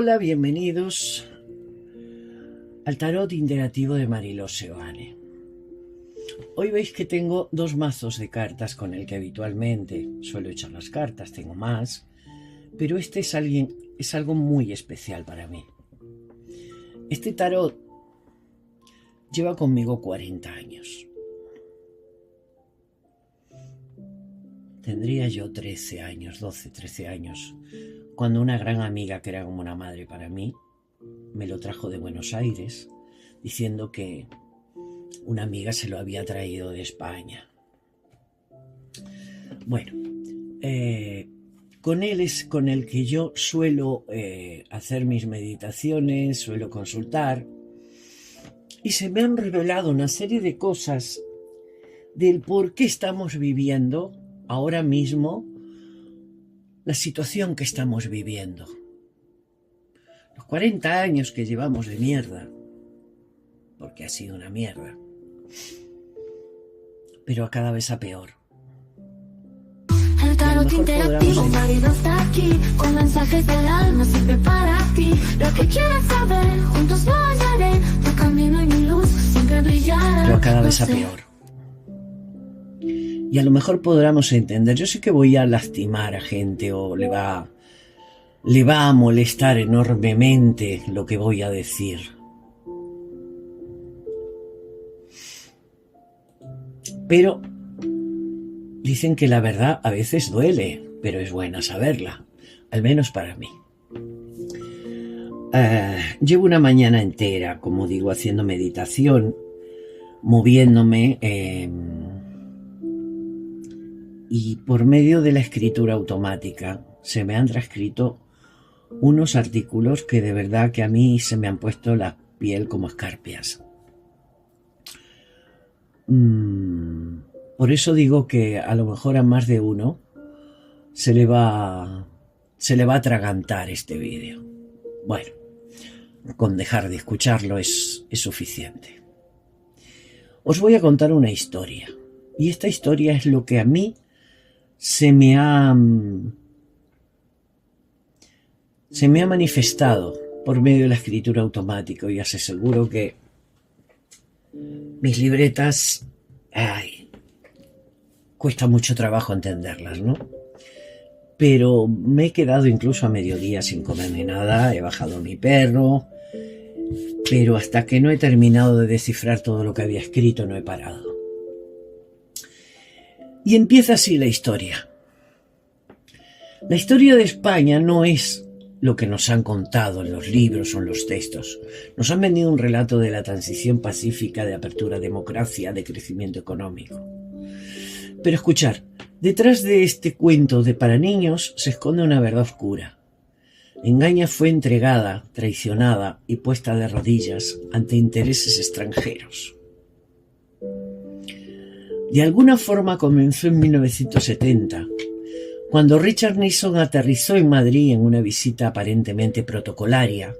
Hola, bienvenidos al tarot interactivo de Mariló Seoane. Hoy veis que tengo dos mazos de cartas con el que habitualmente suelo echar las cartas, tengo más, pero este es algo muy especial para mí. Este tarot lleva conmigo 40 años. Tendría yo 13 años, 12, 13 años, cuando una gran amiga que era como una madre para mí, me lo trajo de Buenos Aires, diciendo que una amiga se lo había traído de España. Bueno, con él es con el que yo suelo hacer mis meditaciones, suelo consultar, y se me han revelado una serie de cosas del por qué estamos viviendo ahora mismo la situación que estamos viviendo. Los 40 años que llevamos de mierda, porque ha sido una mierda, pero cada vez a peor. El tarot interactivo, Mariló está aquí, con mensajes del alma siempre para ti. Lo que quieras saber, juntos lo hallaré, tu camino y mi luz siempre brillará. Pero cada vez a peor. Y a lo mejor podamos entender, yo sé que voy a lastimar a gente o le va a molestar enormemente lo que voy a decir. Pero dicen que la verdad a veces duele, pero es buena saberla, al menos para mí. Llevo una mañana entera, como digo, haciendo meditación, moviéndome, y por medio de la escritura automática se me han transcrito unos artículos que de verdad que a mí se me han puesto la piel como escarpias. Por eso digo que a lo mejor a más de uno se le va a atragantar este vídeo. Bueno, con dejar de escucharlo es suficiente. Os voy a contar una historia, y esta historia es lo que a mí se me ha manifestado por medio de la escritura automática, y os aseguro que mis libretas, cuesta mucho trabajo entenderlas, ¿no? Pero me he quedado incluso a mediodía sin comerme nada, he bajado a mi perro, pero hasta que no he terminado de descifrar todo lo que había escrito no he parado. Y empieza así la historia. La historia de España no es lo que nos han contado en los libros o en los textos. Nos han vendido un relato de la transición pacífica, de apertura a democracia, de crecimiento económico. Pero escuchar, detrás de este cuento de para niños se esconde una verdad oscura. Engaña fue entregada, traicionada y puesta de rodillas ante intereses extranjeros. De alguna forma comenzó en 1970, cuando Richard Nixon aterrizó en Madrid en una visita aparentemente protocolaria.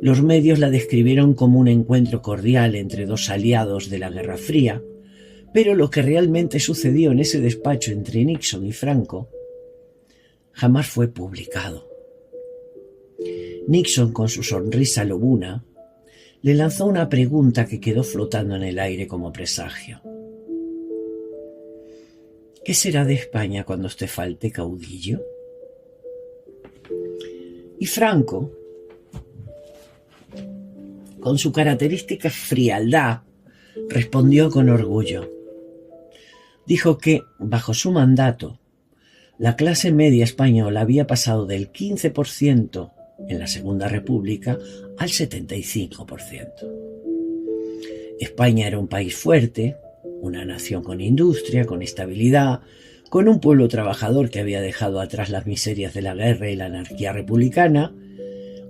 Los medios la describieron como un encuentro cordial entre dos aliados de la Guerra Fría, pero lo que realmente sucedió en ese despacho entre Nixon y Franco jamás fue publicado. Nixon, con su sonrisa lobuna, le lanzó una pregunta que quedó flotando en el aire como presagio. ¿Qué será de España cuando te falte caudillo? Y Franco, con su característica frialdad, respondió con orgullo. Dijo que, bajo su mandato, la clase media española había pasado del 15% en la Segunda República al 75%. España era un país fuerte, una nación con industria, con estabilidad, con un pueblo trabajador que había dejado atrás las miserias de la guerra y la anarquía republicana.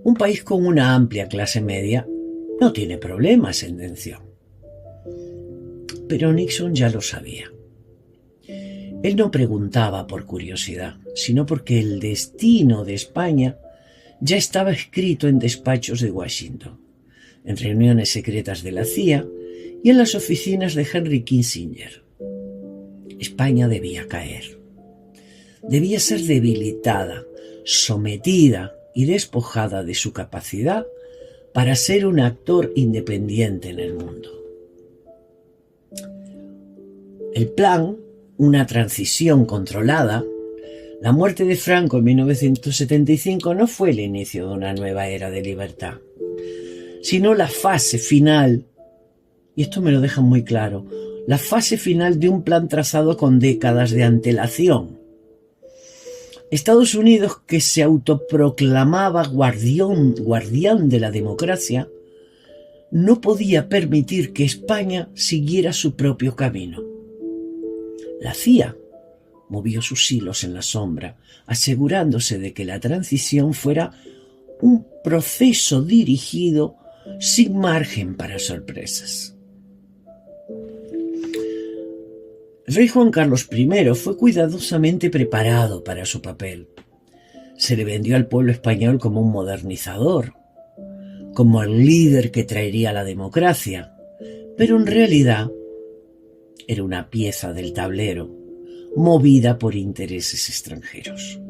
Un país con una amplia clase media no tiene problemas, sentenció. Pero Nixon ya lo sabía. Él no preguntaba por curiosidad, sino porque el destino de España ya estaba escrito en despachos de Washington, en reuniones secretas de la CIA y en las oficinas de Henry Kissinger. España debía caer. Debía ser debilitada, sometida y despojada de su capacidad para ser un actor independiente en el mundo. El plan, una transición controlada, la muerte de Franco en 1975 no fue el inicio de una nueva era de libertad, sino la fase final, y esto me lo dejan muy claro, la fase final de un plan trazado con décadas de antelación. Estados Unidos, que se autoproclamaba guardián de la democracia, no podía permitir que España siguiera su propio camino. La CIA movió sus hilos en la sombra, asegurándose de que la transición fuera un proceso dirigido sin margen para sorpresas. El rey Juan Carlos I fue cuidadosamente preparado para su papel. Se le vendió al pueblo español como un modernizador, como el líder que traería la democracia, pero en realidad era una pieza del tablero movida por intereses extranjeros.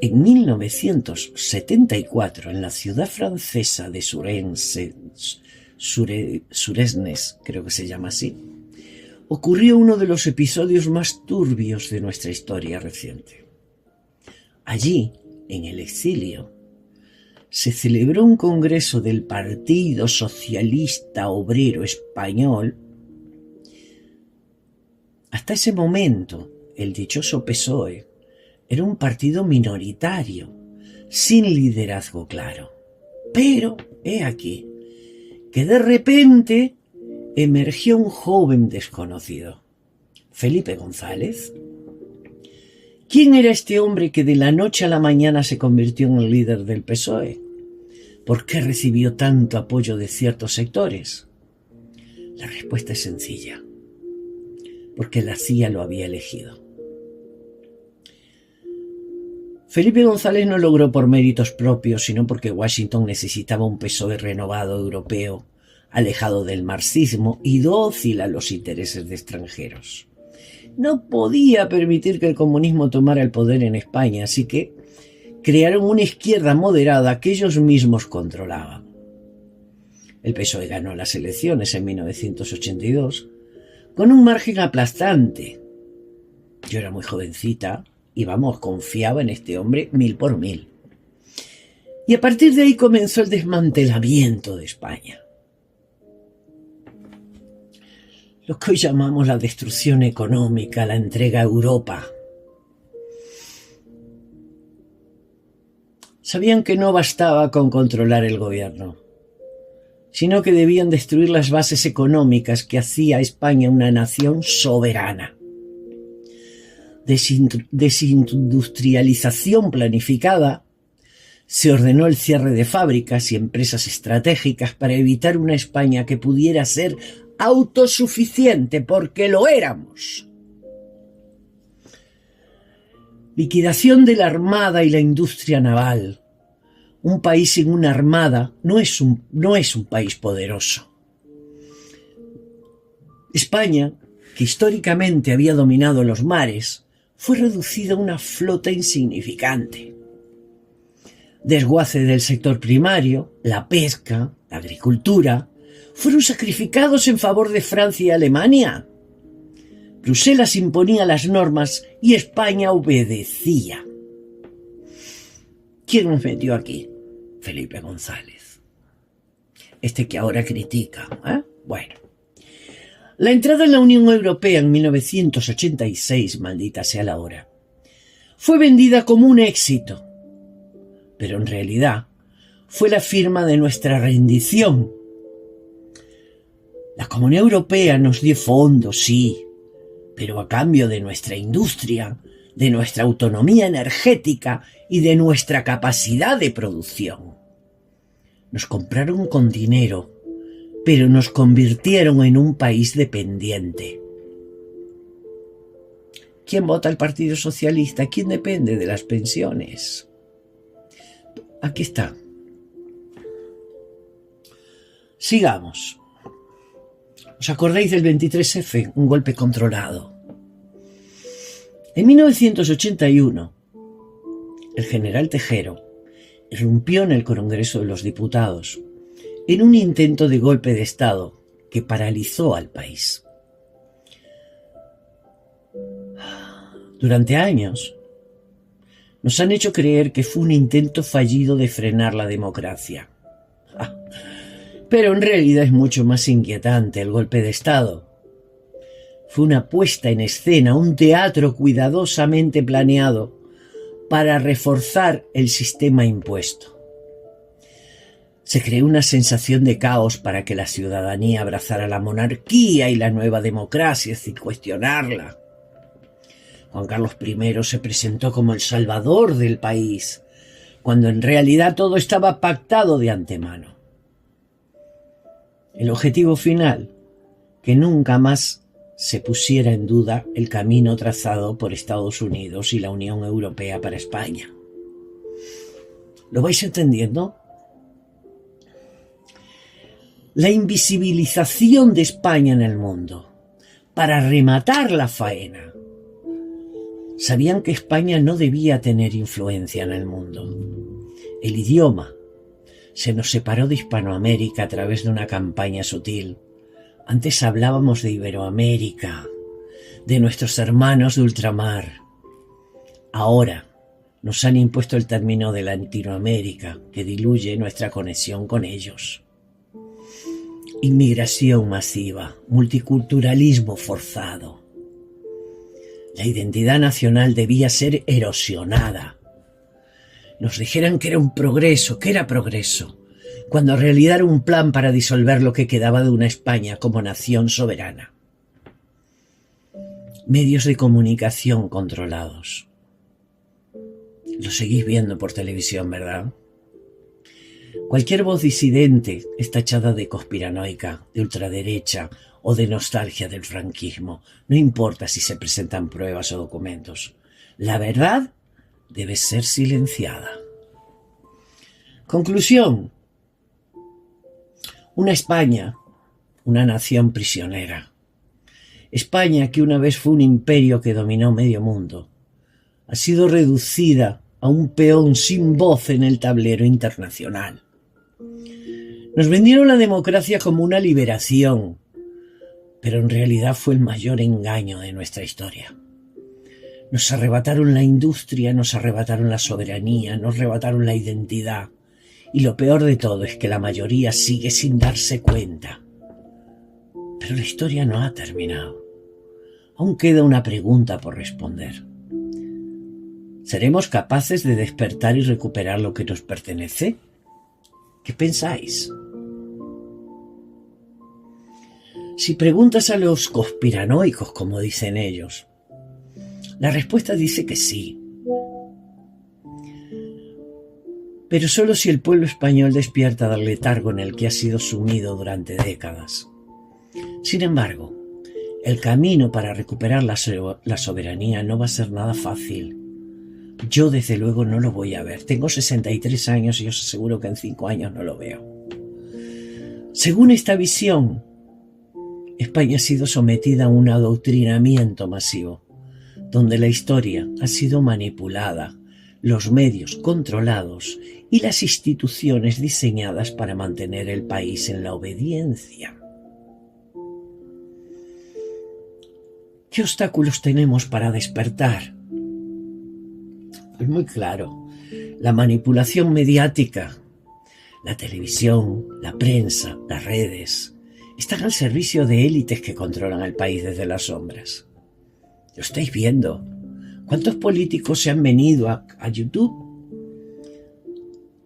En 1974, en la ciudad francesa de Suresnes, creo que se llama así, ocurrió uno de los episodios más turbios de nuestra historia reciente. Allí, en el exilio, se celebró un congreso del Partido Socialista Obrero Español. Hasta ese momento, el dichoso PSOE era un partido minoritario, sin liderazgo claro. Pero, he aquí, que de repente emergió un joven desconocido, Felipe González. ¿Quién era este hombre que de la noche a la mañana se convirtió en el líder del PSOE? ¿Por qué recibió tanto apoyo de ciertos sectores? La respuesta es sencilla: porque la CIA lo había elegido. Felipe González no logró por méritos propios, sino porque Washington necesitaba un PSOE renovado europeo, alejado del marxismo y dócil a los intereses de extranjeros. No podía permitir que el comunismo tomara el poder en España, así que crearon una izquierda moderada que ellos mismos controlaban. El PSOE ganó las elecciones en 1982 con un margen aplastante. Yo era muy jovencita y confiaba en este hombre 1000 por 1000. Y a partir de ahí comenzó el desmantelamiento de España. Lo que hoy llamamos la destrucción económica, la entrega a Europa. Sabían que no bastaba con controlar el gobierno, sino que debían destruir las bases económicas que hacía a España una nación soberana. Desindustrialización planificada, se ordenó el cierre de fábricas y empresas estratégicas para evitar una España que pudiera ser autosuficiente, porque lo éramos. Liquidación de la armada y la industria naval. Un país sin una armada no es un país poderoso. España, que históricamente había dominado los mares, fue reducida a una flota insignificante. Desguace del sector primario, la pesca, la agricultura, fueron sacrificados en favor de Francia y Alemania. Bruselas imponía las normas y España obedecía. ¿Quién nos metió aquí? Felipe González. Este que ahora critica, ¿eh? Bueno. La entrada en la Unión Europea en 1986, maldita sea la hora, fue vendida como un éxito, pero en realidad fue la firma de nuestra rendición. La Comunidad Europea nos dio fondos, sí, pero a cambio de nuestra industria, de nuestra autonomía energética y de nuestra capacidad de producción. Nos compraron con dinero, pero nos convirtieron en un país dependiente. ¿Quién vota al Partido Socialista? ¿Quién depende de las pensiones? Aquí está. Sigamos. ¿Os acordáis del 23F? Un golpe controlado. En 1981, el general Tejero irrumpió en el Congreso de los Diputados en un intento de golpe de Estado que paralizó al país. Durante años nos han hecho creer que fue un intento fallido de frenar la democracia. Pero en realidad es mucho más inquietante el golpe de Estado. Fue una puesta en escena, un teatro cuidadosamente planeado para reforzar el sistema impuesto. Se creó una sensación de caos para que la ciudadanía abrazara la monarquía y la nueva democracia sin cuestionarla. Juan Carlos I se presentó como el salvador del país, cuando en realidad todo estaba pactado de antemano. El objetivo final, que nunca más se pusiera en duda el camino trazado por Estados Unidos y la Unión Europea para España. ¿Lo vais entendiendo? La invisibilización de España en el mundo, para rematar la faena. Sabían que España no debía tener influencia en el mundo. El idioma se nos separó de Hispanoamérica a través de una campaña sutil. Antes hablábamos de Iberoamérica, de nuestros hermanos de ultramar. Ahora nos han impuesto el término de Latinoamérica, que diluye nuestra conexión con ellos. Inmigración masiva, multiculturalismo forzado. La identidad nacional debía ser erosionada. Nos dijeran que era un progreso, que era progreso, cuando en realidad era un plan para disolver lo que quedaba de una España como nación soberana. Medios de comunicación controlados. Lo seguís viendo por televisión, ¿verdad? Cualquier voz disidente es tachada de conspiranoica, de ultraderecha o de nostalgia del franquismo. No importa si se presentan pruebas o documentos. La verdad debe ser silenciada. Conclusión. Una España, una nación prisionera. España, que una vez fue un imperio que dominó medio mundo, ha sido reducida a un peón sin voz en el tablero internacional. Nos vendieron la democracia como una liberación, pero en realidad fue el mayor engaño de nuestra historia. Nos arrebataron la industria, nos arrebataron la soberanía, nos arrebataron la identidad. Y lo peor de todo es que la mayoría sigue sin darse cuenta. Pero la historia no ha terminado. Aún queda una pregunta por responder. ¿Seremos capaces de despertar y recuperar lo que nos pertenece? ¿Qué pensáis? Si preguntas a los conspiranoicos, como dicen ellos, la respuesta dice que sí. Pero solo si el pueblo español despierta del letargo en el que ha sido sumido durante décadas. Sin embargo, el camino para recuperar la soberanía no va a ser nada fácil. Yo desde luego no lo voy a ver. Tengo 63 años y os aseguro que en 5 años no lo veo. Según esta visión, España ha sido sometida a un adoctrinamiento masivo, donde la historia ha sido manipulada, los medios controlados y las instituciones diseñadas para mantener el país en la obediencia. ¿Qué obstáculos tenemos para despertar? Es muy claro. La manipulación mediática, la televisión, la prensa, las redes, están al servicio de élites que controlan el país desde las sombras. Lo estáis viendo. ¿Cuántos políticos se han venido a YouTube?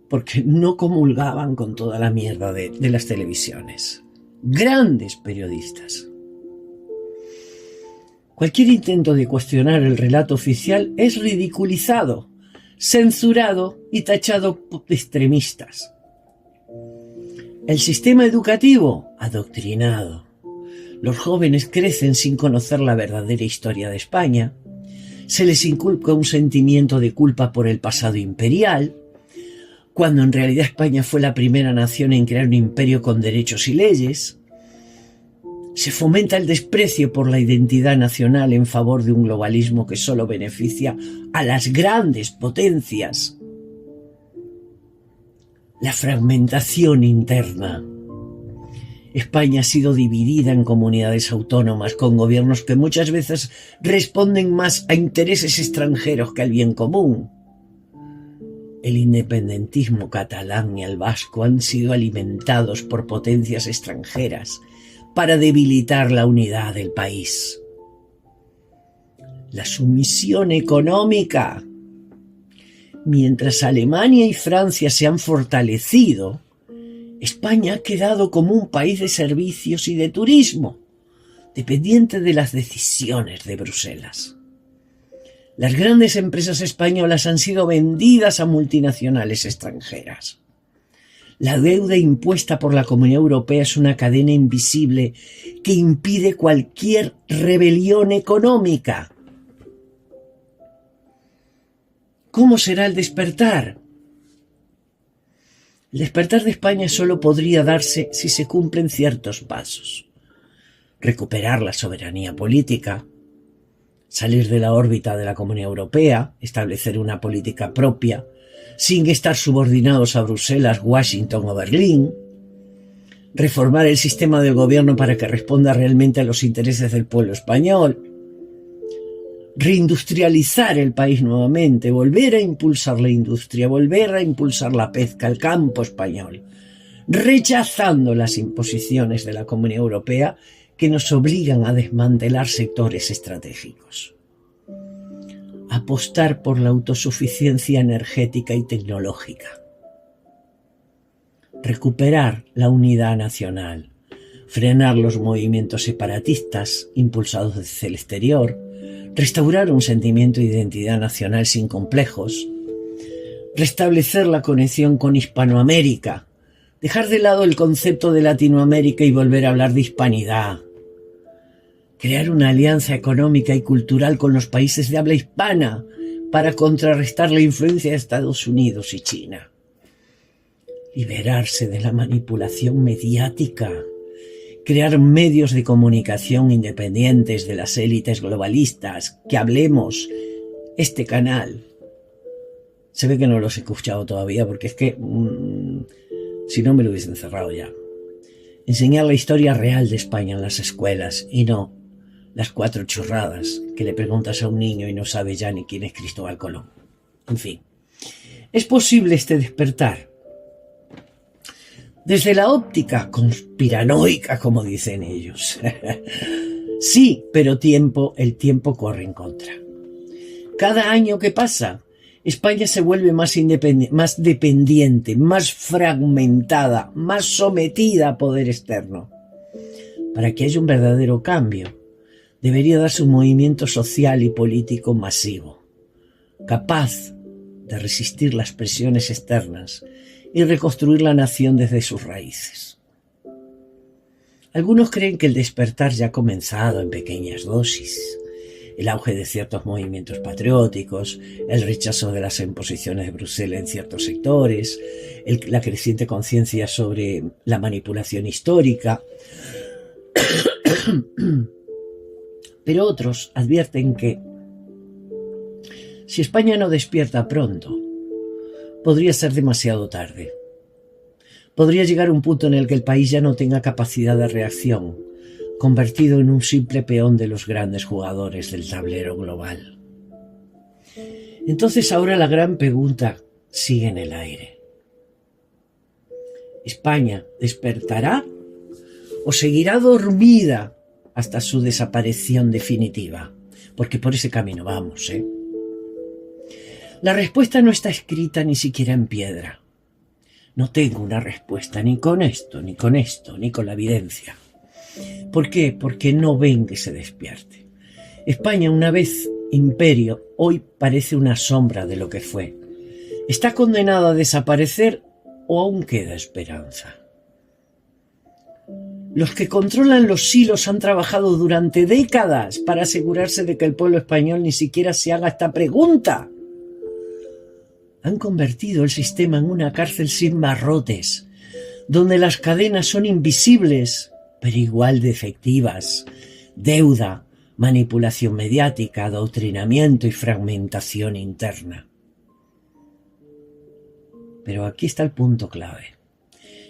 Porque no comulgaban con toda la mierda de las televisiones. Grandes periodistas. Cualquier intento de cuestionar el relato oficial es ridiculizado, censurado y tachado de extremistas. El sistema educativo, adoctrinado. Los jóvenes crecen sin conocer la verdadera historia de España. Se les inculca un sentimiento de culpa por el pasado imperial, cuando en realidad España fue la primera nación en crear un imperio con derechos y leyes. Se fomenta el desprecio por la identidad nacional en favor de un globalismo que solo beneficia a las grandes potencias. La fragmentación interna. España ha sido dividida en comunidades autónomas con gobiernos que muchas veces responden más a intereses extranjeros que al bien común. El independentismo catalán y el vasco han sido alimentados por potencias extranjeras para debilitar la unidad del país. La sumisión económica. Mientras Alemania y Francia se han fortalecido, España ha quedado como un país de servicios y de turismo, dependiente de las decisiones de Bruselas. Las grandes empresas españolas han sido vendidas a multinacionales extranjeras. La deuda impuesta por la Comunidad Europea es una cadena invisible que impide cualquier rebelión económica. ¿Cómo será el despertar? El despertar de España solo podría darse si se cumplen ciertos pasos. Recuperar la soberanía política, salir de la órbita de la Comunidad Europea, establecer una política propia, sin estar subordinados a Bruselas, Washington o Berlín, reformar el sistema del gobierno para que responda realmente a los intereses del pueblo español, reindustrializar el país nuevamente, volver a impulsar la industria, volver a impulsar la pesca, el campo español, rechazando las imposiciones de la Comunidad Europea que nos obligan a desmantelar sectores estratégicos. Apostar por la autosuficiencia energética y tecnológica. Recuperar la unidad nacional, frenar los movimientos separatistas impulsados desde el exterior, restaurar un sentimiento de identidad nacional sin complejos, restablecer la conexión con Hispanoamérica, dejar de lado el concepto de Latinoamérica y volver a hablar de hispanidad, crear una alianza económica y cultural con los países de habla hispana para contrarrestar la influencia de Estados Unidos y China. Liberarse de la manipulación mediática, crear medios de comunicación independientes de las élites globalistas, que hablemos este canal. Se ve que no los he escuchado todavía porque es que si no me lo hubiesen cerrado ya. Enseñar la historia real de España en las escuelas y no las 4 chorradas que le preguntas a un niño y no sabe ya ni quién es Cristóbal Colón. En fin, ¿es posible este despertar? Desde la óptica conspiranoica, como dicen ellos. Sí, pero el tiempo corre en contra. Cada año que pasa, España se vuelve más dependiente, más fragmentada, más sometida a poder externo. Para que haya un verdadero cambio, debería darse un movimiento social y político masivo, capaz de resistir las presiones externas y reconstruir la nación desde sus raíces. Algunos creen que el despertar ya ha comenzado en pequeñas dosis. El auge de ciertos movimientos patrióticos, el rechazo de las imposiciones de Bruselas en ciertos sectores, la creciente conciencia sobre la manipulación histórica. Pero otros advierten que si España no despierta pronto, podría ser demasiado tarde. Podría llegar un punto en el que el país ya no tenga capacidad de reacción, convertido en un simple peón de los grandes jugadores del tablero global. Entonces ahora la gran pregunta sigue en el aire. ¿España despertará o seguirá dormida hasta su desaparición definitiva? Porque por ese camino vamos, ¿eh? La respuesta no está escrita ni siquiera en piedra. No tengo una respuesta ni con esto, ni con esto, ni con la evidencia. ¿Por qué? Porque no ven que se despierte. España, una vez imperio, hoy parece una sombra de lo que fue. ¿Está condenada a desaparecer o aún queda esperanza? Los que controlan los hilos han trabajado durante décadas para asegurarse de que el pueblo español ni siquiera se haga esta pregunta. Han convertido el sistema en una cárcel sin barrotes, donde las cadenas son invisibles pero igual de efectivas: deuda, manipulación mediática, adoctrinamiento y fragmentación interna. Pero aquí está el punto clave.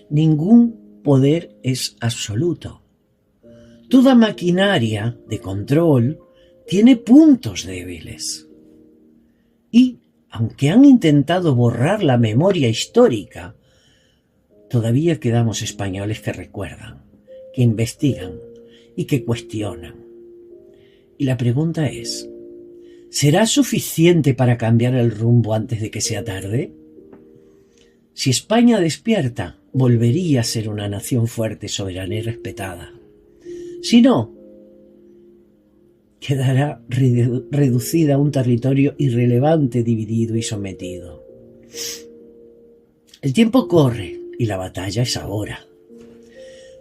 Ningún poder es absoluto. Toda maquinaria de control tiene puntos débiles. Y, aunque han intentado borrar la memoria histórica, todavía quedamos españoles que recuerdan, que investigan y que cuestionan. Y la pregunta es, ¿será suficiente para cambiar el rumbo antes de que sea tarde? Si España despierta, volvería a ser una nación fuerte, soberana y respetada. Si no, quedará reducida a un territorio irrelevante, dividido y sometido. El tiempo corre y la batalla es ahora.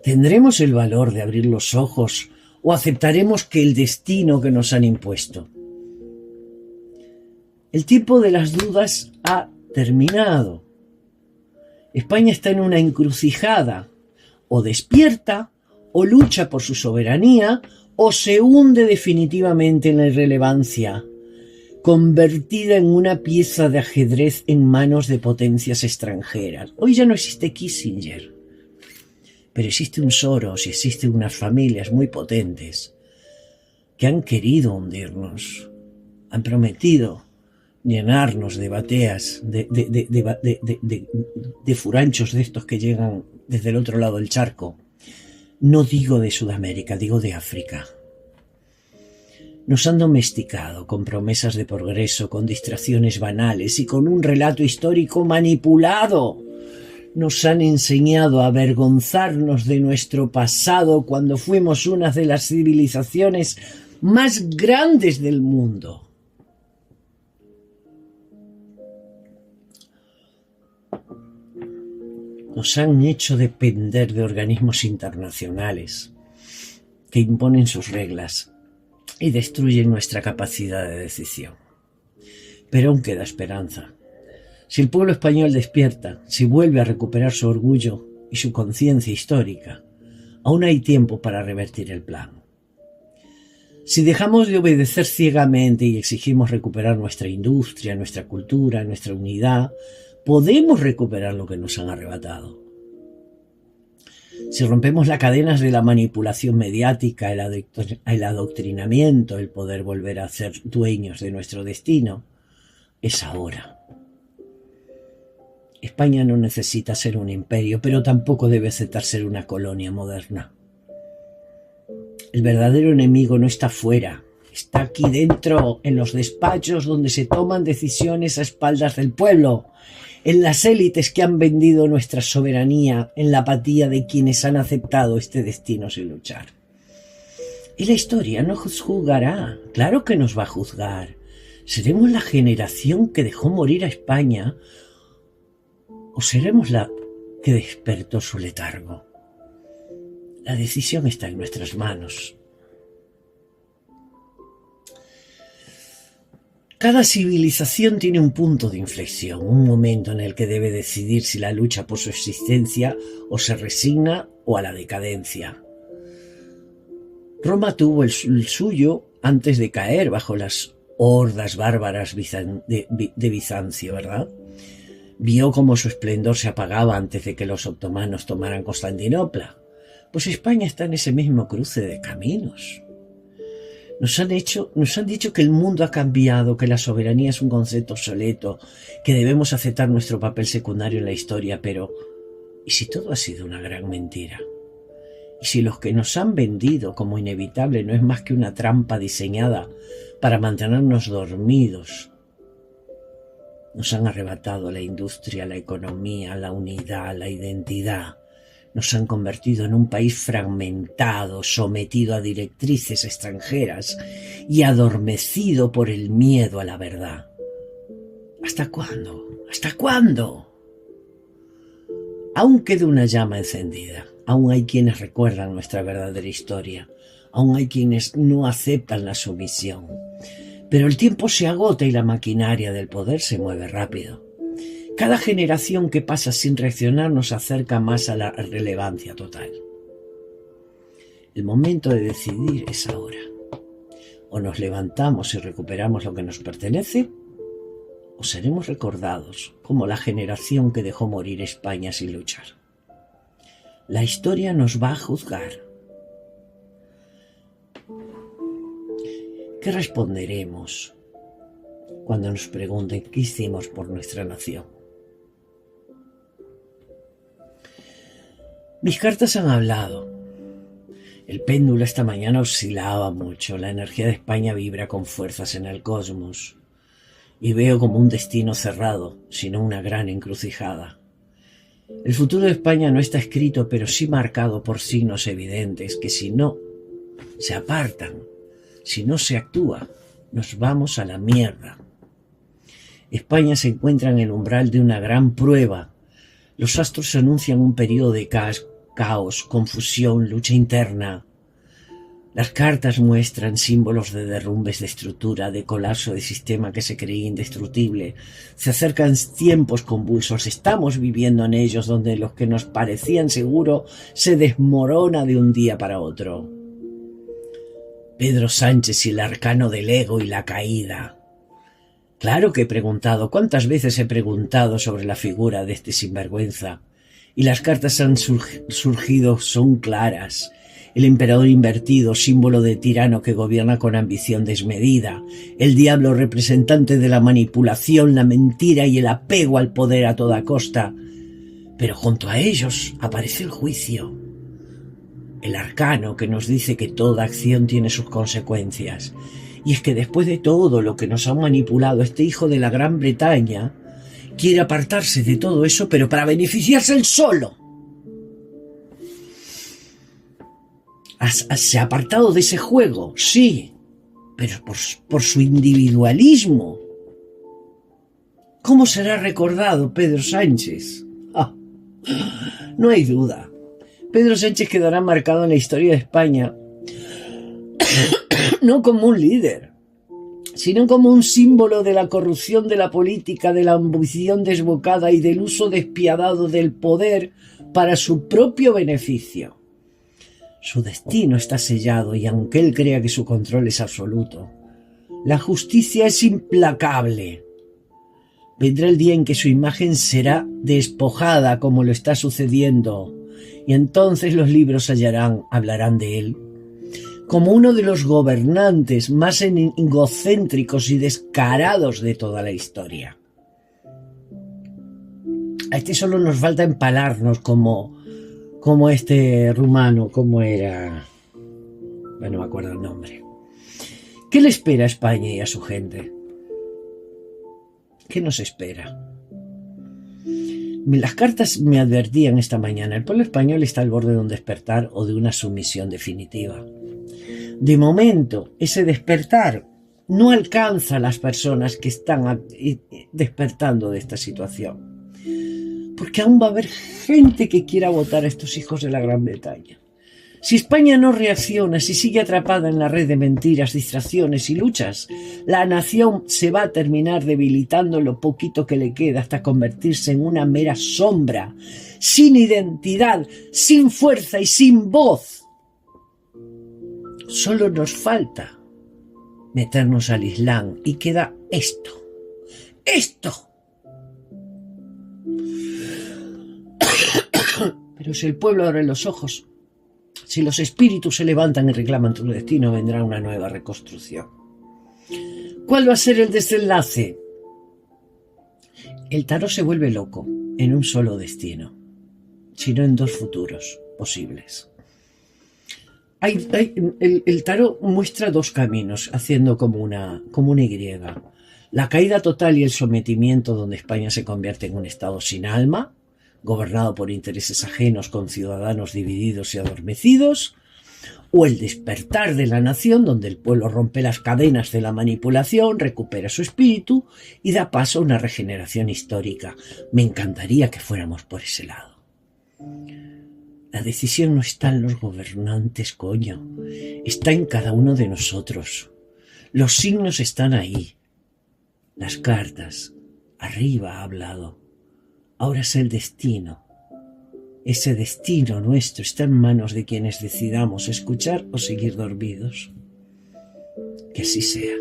¿Tendremos el valor de abrir los ojos o aceptaremos que el destino que nos han impuesto? El tiempo de las dudas ha terminado. España está en una encrucijada: o despierta, o lucha por su soberanía, o se hunde definitivamente en la irrelevancia, convertida en una pieza de ajedrez en manos de potencias extranjeras. Hoy ya no existe Kissinger, pero existe un Soros y existen unas familias muy potentes que han querido hundirnos, han prometido llenarnos de bateas, de furanchos de estos que llegan desde el otro lado del charco. No digo de Sudamérica, digo de África. Nos han domesticado con promesas de progreso, con distracciones banales y con un relato histórico manipulado. Nos han enseñado a avergonzarnos de nuestro pasado cuando fuimos una de las civilizaciones más grandes del mundo. Nos han hecho depender de organismos internacionales que imponen sus reglas y destruyen nuestra capacidad de decisión. Pero aún queda esperanza. Si el pueblo español despierta, si vuelve a recuperar su orgullo y su conciencia histórica, aún hay tiempo para revertir el plan. Si dejamos de obedecer ciegamente y exigimos recuperar nuestra industria, nuestra cultura, nuestra unidad, podemos recuperar lo que nos han arrebatado. Si rompemos las cadenas de la manipulación mediática, el adoctrinamiento, el poder volver a ser dueños de nuestro destino, es ahora. España no necesita ser un imperio, pero tampoco debe aceptar ser una colonia moderna. El verdadero enemigo no está fuera, está aquí dentro, en los despachos donde se toman decisiones a espaldas del pueblo, en las élites que han vendido nuestra soberanía, en la apatía de quienes han aceptado este destino sin luchar. Y la historia nos juzgará, claro que nos va a juzgar. ¿Seremos la generación que dejó morir a España o seremos la que despertó su letargo? La decisión está en nuestras manos. Cada civilización tiene un punto de inflexión, un momento en el que debe decidir si la lucha por su existencia o se resigna o a la decadencia. Roma tuvo el suyo antes de caer bajo las hordas bárbaras de Bizancio, ¿verdad? Vio cómo su esplendor se apagaba antes de que los otomanos tomaran Constantinopla. Pues España está en ese mismo cruce de caminos. Nos han dicho que el mundo ha cambiado, que la soberanía es un concepto obsoleto, que debemos aceptar nuestro papel secundario en la historia, pero ¿y si todo ha sido una gran mentira? ¿Y si los que nos han vendido como inevitable no es más que una trampa diseñada para mantenernos dormidos? Nos han arrebatado la industria, la economía, la unidad, la identidad. Nos han convertido en un país fragmentado, sometido a directrices extranjeras y adormecido por el miedo a la verdad. ¿Hasta cuándo? ¿Hasta cuándo? Aún queda una llama encendida. Aún hay quienes recuerdan nuestra verdadera historia. Aún hay quienes no aceptan la sumisión. Pero el tiempo se agota y la maquinaria del poder se mueve rápido. Cada generación que pasa sin reaccionar nos acerca más a la relevancia total. El momento de decidir es ahora. O nos levantamos y recuperamos lo que nos pertenece, o seremos recordados como la generación que dejó morir España sin luchar. La historia nos va a juzgar. ¿Qué responderemos cuando nos pregunten qué hicimos por nuestra nación? Mis cartas han hablado. El péndulo esta mañana oscilaba mucho. La energía de España vibra con fuerzas en el cosmos. Y veo como un destino cerrado, sino una gran encrucijada. El futuro de España no está escrito, pero sí marcado por signos evidentes que si no se apartan, si no se actúa, nos vamos a la mierda. España se encuentra en el umbral de una gran prueba. Los astros anuncian un periodo de caos, confusión, lucha interna. Las cartas muestran símbolos de derrumbes de estructura, de colapso de sistema que se creía indestructible. Se acercan tiempos convulsos, estamos viviendo en ellos donde los que nos parecían seguros se desmorona de un día para otro. Pedro Sánchez y el arcano del ego y la caída. Claro que he preguntado, ¿cuántas veces he preguntado sobre la figura de este sinvergüenza? Y las cartas han surgido, son claras. El emperador invertido, símbolo de tirano que gobierna con ambición desmedida. El diablo representante de la manipulación, la mentira y el apego al poder a toda costa. Pero junto a ellos aparece el juicio. El arcano que nos dice que toda acción tiene sus consecuencias. Y es que después de todo lo que nos han manipulado, este hijo de la Gran Bretaña quiere apartarse de todo eso, pero para beneficiarse él solo. Se ha apartado de ese juego, sí, pero por su individualismo. ¿Cómo será recordado Pedro Sánchez? No hay duda. Pedro Sánchez quedará marcado en la historia de España no como un líder, sino como un símbolo de la corrupción de la política, de la ambición desbocada y del uso despiadado del poder para su propio beneficio. Su destino está sellado y aunque él crea que su control es absoluto, la justicia es implacable. Vendrá el día en que su imagen será despojada como lo está sucediendo y entonces los libros hablarán de él como uno de los gobernantes más egocéntricos y descarados de toda la historia. A este solo nos falta empalarnos como este rumano, como era... Bueno, no me acuerdo el nombre. ¿Qué le espera a España y a su gente? ¿Qué nos espera? Las cartas me advertían esta mañana, el pueblo español está al borde de un despertar o de una sumisión definitiva. De momento, ese despertar no alcanza a las personas que están despertando de esta situación. Porque aún va a haber gente que quiera votar a estos hijos de la Gran Bretaña. Si España no reacciona, si sigue atrapada en la red de mentiras, distracciones y luchas, la nación se va a terminar debilitando lo poquito que le queda hasta convertirse en una mera sombra, sin identidad, sin fuerza y sin voz. Solo nos falta meternos al Islam y queda esto. Pero si el pueblo abre los ojos, si los espíritus se levantan y reclaman tu destino, vendrá una nueva reconstrucción. ¿Cuál va a ser el desenlace? El tarot se vuelve loco en un solo destino, sino en dos futuros posibles. El tarot muestra dos caminos, haciendo como una Y. La caída total y el sometimiento, donde España se convierte en un estado sin alma, gobernado por intereses ajenos con ciudadanos divididos y adormecidos, o el despertar de la nación, donde el pueblo rompe las cadenas de la manipulación, recupera su espíritu y da paso a una regeneración histórica. Me encantaría que fuéramos por ese lado. La decisión no está en los gobernantes, coño. Está en cada uno de nosotros. Los signos están ahí. Las cartas. Arriba ha hablado. Ahora es el destino. ese destino nuestro está en manos de quienes decidamos escuchar o seguir dormidos. Que así sea.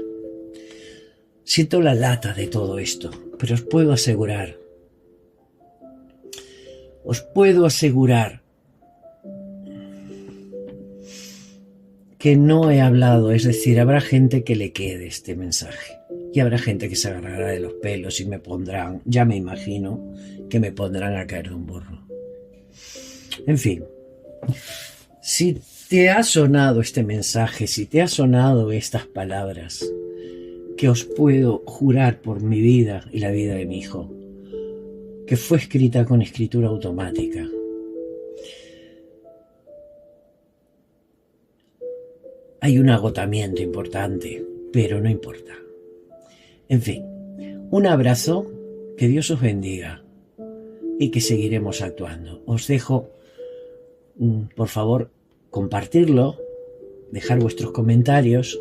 Siento la lata de todo esto, pero os puedo asegurar que no he hablado, es decir, habrá gente que le quede este mensaje y habrá gente que se agarrará de los pelos y me pondrán, ya me imagino, que me pondrán a caer de un burro. En fin, si te ha sonado este mensaje, si te ha sonado estas palabras, que os puedo jurar por mi vida y la vida de mi hijo, que fue escrita con escritura automática, hay un agotamiento importante, pero no importa. En fin, un abrazo, que Dios os bendiga y que seguiremos actuando. Os dejo, por favor, compartirlo, dejar vuestros comentarios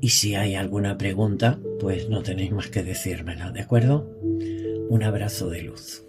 y si hay alguna pregunta, pues no tenéis más que decírmela, ¿de acuerdo? Un abrazo de luz.